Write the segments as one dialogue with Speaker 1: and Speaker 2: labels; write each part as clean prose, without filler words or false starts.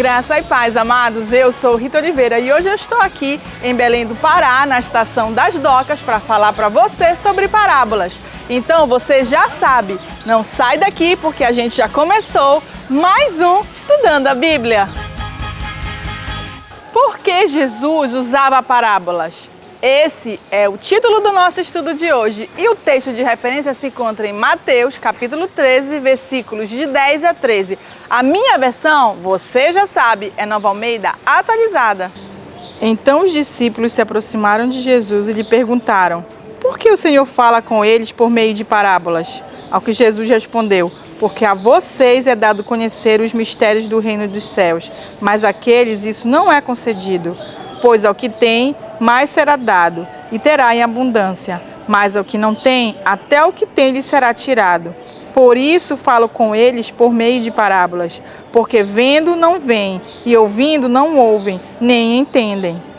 Speaker 1: Graça e paz, amados. Eu sou Rita Oliveira e hoje eu estou aqui em Belém do Pará, na Estação das Docas, para falar para você sobre parábolas. Então você já sabe, não sai daqui porque a gente já começou mais um Estudando a Bíblia. Por que Jesus usava parábolas? Esse é o título do nosso estudo de hoje e o texto de referência se encontra em Mateus, capítulo 13, versículos de 10 a 13. A minha versão, você já sabe, é Nova Almeida atualizada. Então os discípulos se aproximaram de Jesus e lhe perguntaram: por que o Senhor fala com eles por meio de parábolas? Ao que Jesus respondeu: porque a vocês é dado conhecer os mistérios do reino dos céus, mas àqueles isso não é concedido. Pois ao que tem, mais será dado, e terá em abundância. Mas ao que não tem, até o que tem lhe será tirado. Por isso falo com eles por meio de parábolas, porque vendo não veem, e ouvindo não ouvem, nem entendem.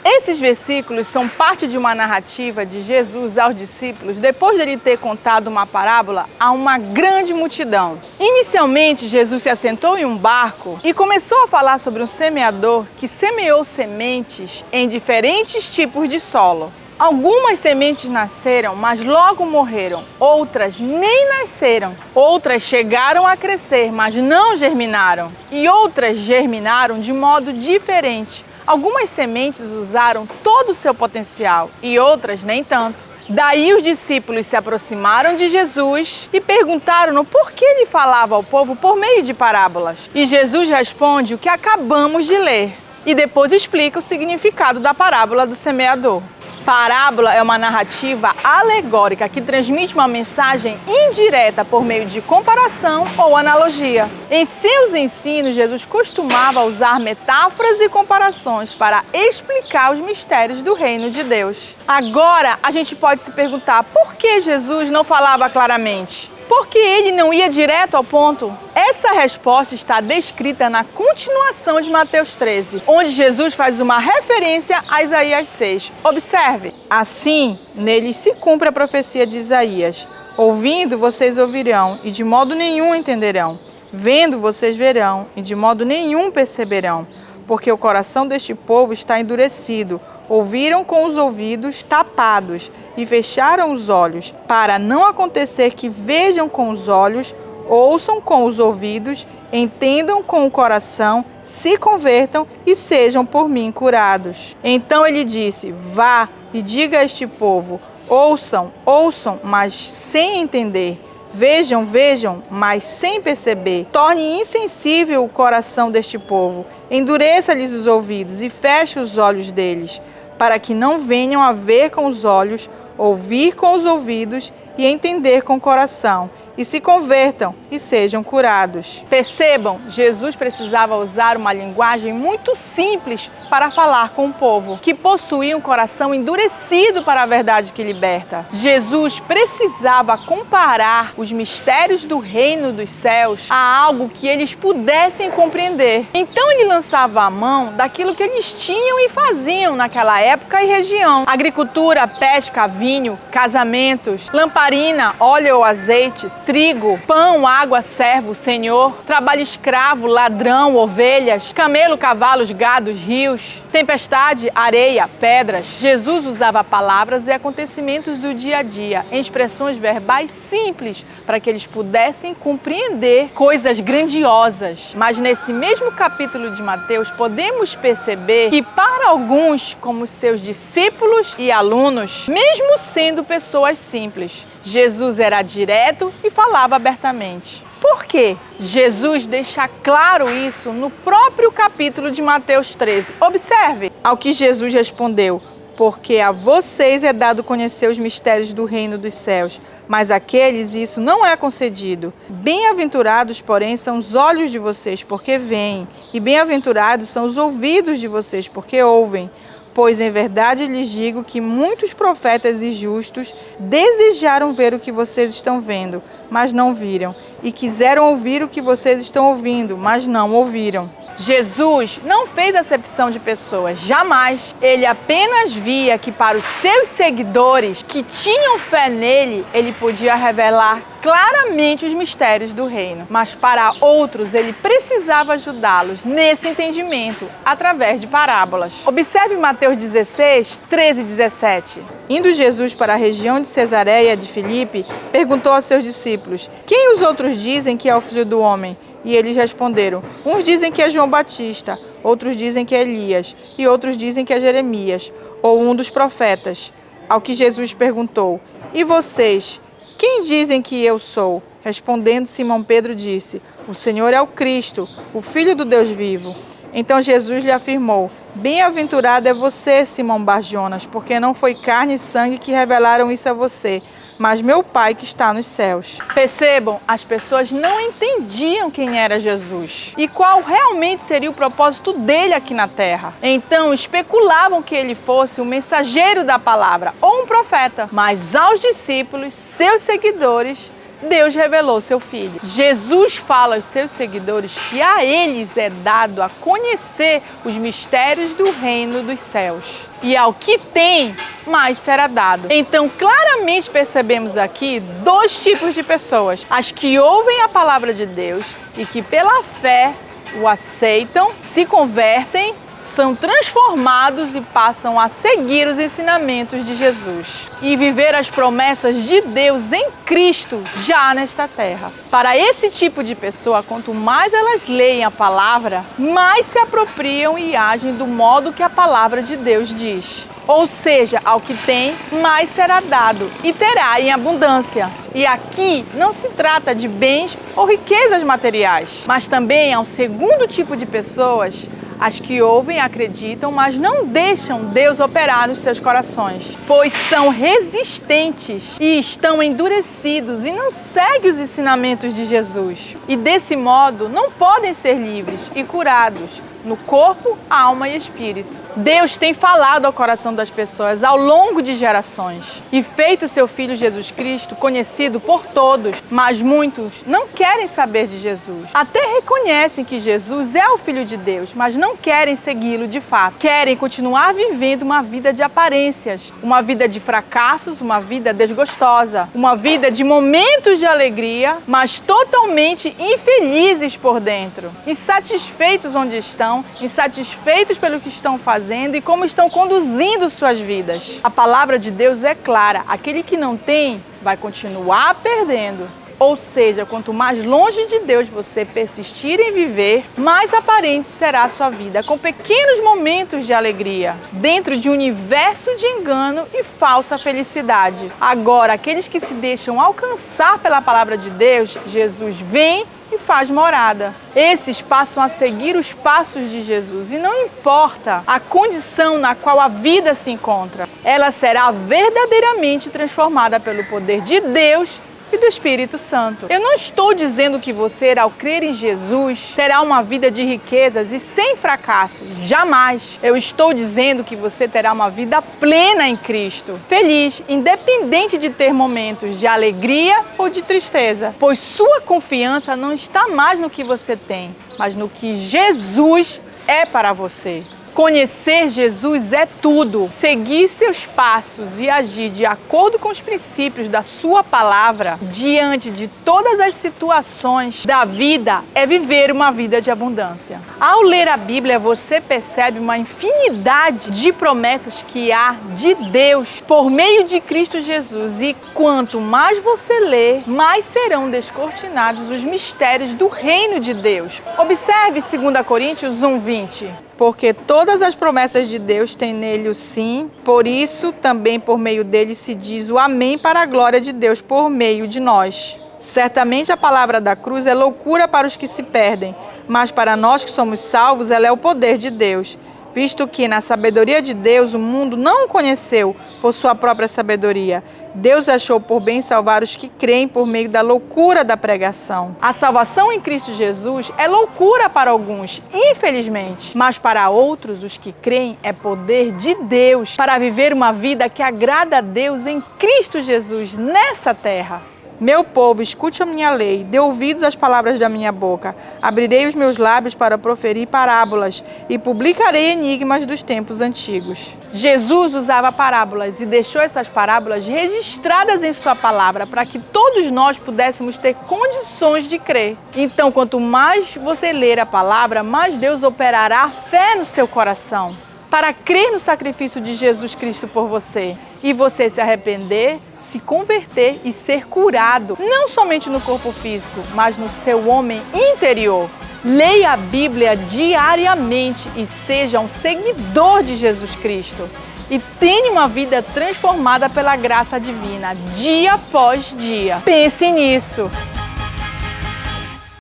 Speaker 1: Esses versículos são parte de uma narrativa de Jesus aos discípulos depois de ele ter contado uma parábola a uma grande multidão. Inicialmente, Jesus se assentou em um barco e começou a falar sobre um semeador que semeou sementes em diferentes tipos de solo. Algumas sementes nasceram, mas logo morreram. Outras nem nasceram. Outras chegaram a crescer, mas não germinaram. E outras germinaram de modo diferente. Algumas sementes usaram todo o seu potencial e outras nem tanto. Daí os discípulos se aproximaram de Jesus e perguntaram-no por que ele falava ao povo por meio de parábolas. E Jesus responde o que acabamos de ler e depois explica o significado da parábola do semeador. Parábola é uma narrativa alegórica que transmite uma mensagem indireta por meio de comparação ou analogia. Em seus ensinos, Jesus costumava usar metáforas e comparações para explicar os mistérios do reino de Deus. Agora, a gente pode se perguntar por que Jesus não falava claramente? Por que ele não ia direto ao ponto? Essa resposta está descrita na continuação de Mateus 13, onde Jesus faz uma referência a Isaías 6. Observe. Assim, neles se cumpre a profecia de Isaías. Ouvindo, vocês ouvirão, e de modo nenhum entenderão. Vendo, vocês verão, e de modo nenhum perceberão. Porque o coração deste povo está endurecido. Ouviram com os ouvidos tapados e fecharam os olhos, para não acontecer que vejam com os olhos, ouçam com os ouvidos, entendam com o coração, se convertam e sejam por mim curados. Então ele disse: vá e diga a este povo: ouçam, ouçam, mas sem entender. Vejam, vejam, mas sem perceber. Torne insensível o coração deste povo. Endureça-lhes os ouvidos e feche os olhos deles, para que não venham a ver com os olhos, ouvir com os ouvidos e entender com o coração, e se convertam e sejam curados. Percebam, Jesus precisava usar uma linguagem muito simples para falar com o povo, que possuía um coração endurecido para a verdade que liberta. Jesus precisava comparar os mistérios do reino dos céus a algo que eles pudessem compreender. Então ele lançava a mão daquilo que eles tinham e faziam naquela época e região: agricultura, pesca, vinho, casamentos, lamparina, óleo ou azeite, trigo, pão, água, servo, senhor, trabalho escravo, ladrão, ovelhas, camelo, cavalos, gados, rios, tempestade, areia, pedras. Jesus usava palavras e acontecimentos do dia a dia, em expressões verbais simples, para que eles pudessem compreender coisas grandiosas. Mas nesse mesmo capítulo de Mateus, podemos perceber que para alguns, como seus discípulos e alunos, mesmo sendo pessoas simples, Jesus era direto e falava abertamente. Por quê? Jesus deixa claro isso no próprio capítulo de Mateus 13. Observe. Ao que Jesus respondeu: porque a vocês é dado conhecer os mistérios do reino dos céus, mas àqueles isso não é concedido. Bem-aventurados, porém, são os olhos de vocês, porque veem, e bem-aventurados são os ouvidos de vocês, porque ouvem. Pois em verdade lhes digo que muitos profetas e justos desejaram ver o que vocês estão vendo, mas não viram, e quiseram ouvir o que vocês estão ouvindo, mas não ouviram. Jesus não fez acepção de pessoas, jamais. Ele apenas via que para os seus seguidores que tinham fé nele, ele podia revelar claramente os mistérios do reino. Mas para outros, ele precisava ajudá-los nesse entendimento, através de parábolas. Observe Mateus 16, 13 e 17. Indo Jesus para a região de Cesareia de Filipe, perguntou aos seus discípulos: quem os outros dizem que é o Filho do Homem? E eles responderam: uns dizem que é João Batista, outros dizem que é Elias, e outros dizem que é Jeremias, ou um dos profetas. Ao que Jesus perguntou: e vocês, quem dizem que eu sou? Respondendo, Simão Pedro disse: o Senhor é o Cristo, o Filho do Deus vivo. Então Jesus lhe afirmou: bem-aventurado é você, Simão Bar-Jonas, porque não foi carne e sangue que revelaram isso a você, mas meu Pai que está nos céus. Percebam, as pessoas não entendiam quem era Jesus e qual realmente seria o propósito dele aqui na terra. Então especulavam que ele fosse o mensageiro da palavra ou um profeta. Mas aos discípulos, seus seguidores, Deus revelou seu Filho. Jesus fala aos seus seguidores que a eles é dado a conhecer os mistérios do reino dos céus. E ao que tem, mais será dado. Então, claramente percebemos aqui dois tipos de pessoas: as que ouvem a palavra de Deus e que pela fé o aceitam, se convertem, são transformados e passam a seguir os ensinamentos de Jesus e viver as promessas de Deus em Cristo já nesta terra. Para esse tipo de pessoa, quanto mais elas leem a palavra, mais se apropriam e agem do modo que a palavra de Deus diz. Ou seja, ao que tem, mais será dado e terá em abundância. E aqui não se trata de bens ou riquezas materiais, mas também ao segundo tipo de pessoas, as que ouvem e acreditam, mas não deixam Deus operar nos seus corações, pois são resistentes e estão endurecidos e não seguem os ensinamentos de Jesus. E desse modo não podem ser livres e curados no corpo, alma e espírito. Deus tem falado ao coração das pessoas ao longo de gerações e feito seu Filho Jesus Cristo conhecido por todos, mas muitos não querem saber de Jesus. Até reconhecem que Jesus é o Filho de Deus, mas não querem segui-lo de fato. Querem continuar vivendo uma vida de aparências, uma vida de fracassos, uma vida desgostosa, uma vida de momentos de alegria, mas totalmente infelizes por dentro, insatisfeitos onde estão, insatisfeitos pelo que estão fazendo e como estão conduzindo suas vidas. A palavra de Deus é clara: aquele que não tem vai continuar perdendo. Ou seja, quanto mais longe de Deus você persistir em viver, mais aparente será a sua vida, com pequenos momentos de alegria, dentro de um universo de engano e falsa felicidade. Agora, aqueles que se deixam alcançar pela palavra de Deus, Jesus vem e faz morada. Esses passam a seguir os passos de Jesus e não importa a condição na qual a vida se encontra, ela será verdadeiramente transformada pelo poder de Deus e do Espírito Santo. Eu não estou dizendo que você, ao crer em Jesus, terá uma vida de riquezas e sem fracassos. Jamais. Eu estou dizendo que você terá uma vida plena em Cristo, feliz, independente de ter momentos de alegria ou de tristeza, pois sua confiança não está mais no que você tem, mas no que Jesus é para você. Conhecer Jesus é tudo. Seguir seus passos e agir de acordo com os princípios da sua palavra diante de todas as situações da vida é viver uma vida de abundância. Ao ler a Bíblia, você percebe uma infinidade de promessas que há de Deus por meio de Cristo Jesus. E quanto mais você lê, mais serão descortinados os mistérios do reino de Deus. Observe 2 Coríntios 1:20. Porque todas as promessas de Deus têm nele o sim, por isso também por meio dele se diz o amém para a glória de Deus por meio de nós. Certamente a palavra da cruz é loucura para os que se perdem, mas para nós que somos salvos ela é o poder de Deus. Visto que na sabedoria de Deus o mundo não o conheceu por sua própria sabedoria, Deus achou por bem salvar os que creem por meio da loucura da pregação. A salvação em Cristo Jesus é loucura para alguns, infelizmente, mas para outros, os que creem, é poder de Deus para viver uma vida que agrada a Deus em Cristo Jesus nessa terra. Meu povo, escute a minha lei, dê ouvidos às palavras da minha boca. Abrirei os meus lábios para proferir parábolas e publicarei enigmas dos tempos antigos. Jesus usava parábolas e deixou essas parábolas registradas em sua palavra para que todos nós pudéssemos ter condições de crer. Então, quanto mais você ler a palavra, mais Deus operará fé no seu coração para crer no sacrifício de Jesus Cristo por você e você se arrepender, se converter e ser curado, não somente no corpo físico, mas no seu homem interior. Leia a Bíblia diariamente e seja um seguidor de Jesus Cristo. E tenha uma vida transformada pela graça divina, dia após dia. Pense nisso!